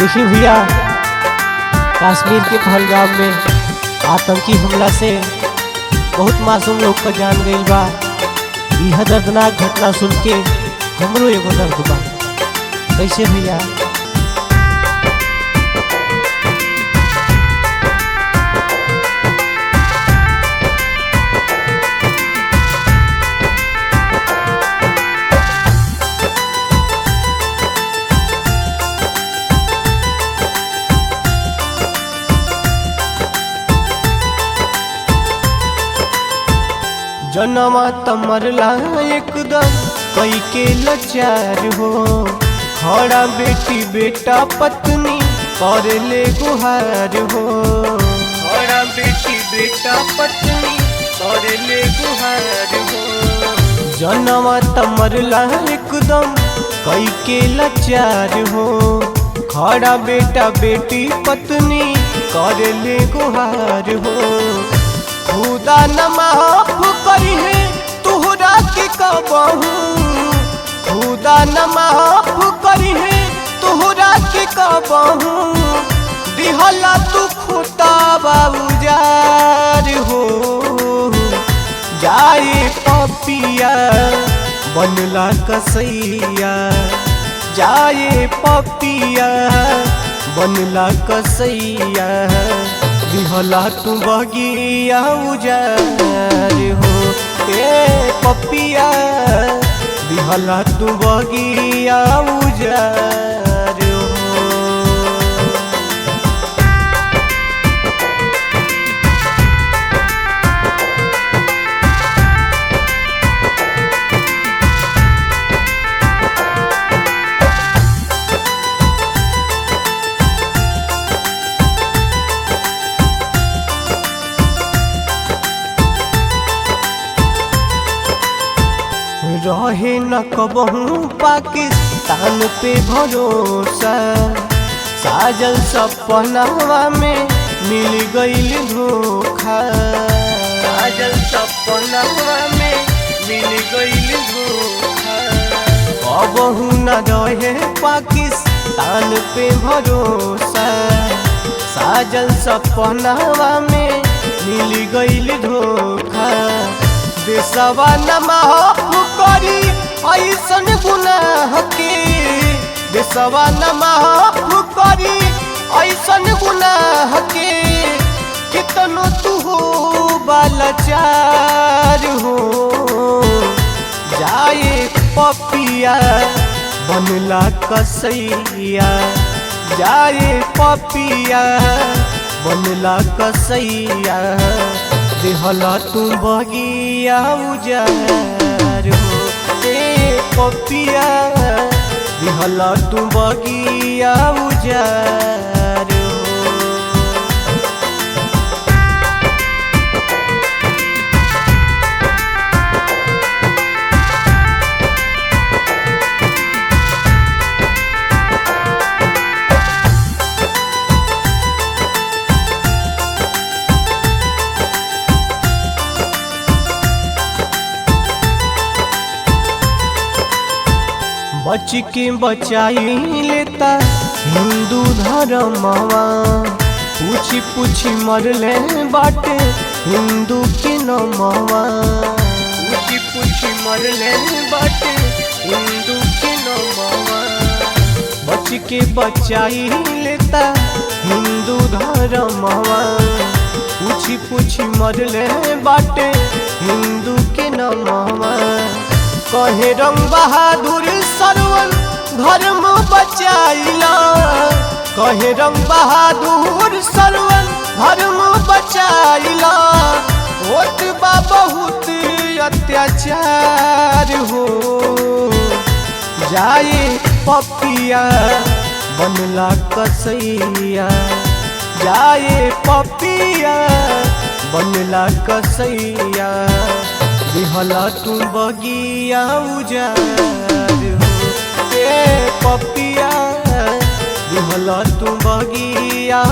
देखिए भैया, कश्मीर के पहलगाम में आतंकी हमला से बहुत मासूम लोग का जान गई बा। यह दर्दनाक घटना सुन के हमरो एगो दर्द बा। कैसे भैया? जनमा तमरला एकदम कई के लाचार हो। खड़ा बेटी बेटा पत्नी कर ले गुहार हो। खड़ा बेटी बेटा पत्नी कर ले गुहार हो। जनमा तमरला एकदम कई के लाचार हो। खड़ा बेटा बेटी पत्नी कर ले गुहार हो। खुदा न माफ करी है तुहरा के कबहू। खुदा न माफ करी है तुहरा के कबहू। दिहला तू खुदा बाबूजार हो। जाए पपिया बनला कसैया। जाए पपिया बनला कसैया। दिहला तू बगिया उजार हो। ए पपिया दिहला तू बगिया उजार हो। रहे न कबहू पाकिस्तान पे भरोसा। साजल सपनावा में मिल गईल धोखा। साजल सपनावा में मिल गईल धोखा। कबहू न रहे पाकिस्तान पे भरोसा। साजल सपनावा में मिल गईल धोखा। देशवा न माफ करी ऐसन गुनाह के। देशवा न माफ करी ऐसन गुनाह के। कितनो तू हो बालाचार हो। जाए पपिया बनला कसैया। जाए पपिया बनला कसैया। दिहला तू बगिया उजार हो। ए पपिया दिहला तू बगिया उजार हो। बच के बचाई लेता हिंदू धर्मवा। पूछी पूछी मरले बाटे हिंदू के नमवा। पूछी पूछी मरले बाटे हिंदू के नमवा। बच के बचाई लेता हिंदू धर्मवा। पूछी पूछी मरले बाटे हिंदू के नमवा। कहे रंग बहादुर सरवन धर्म बचाइला। कहे रंग बहादुर सरवन धर्म बचाइला। होत बा बहुत अत्याचार हो। जाए पपिया बनला कसैया। जाए पपिया बनला कसैया। दिहला तू बगिया उजार हो। ए पपिया दिहला तू बगिया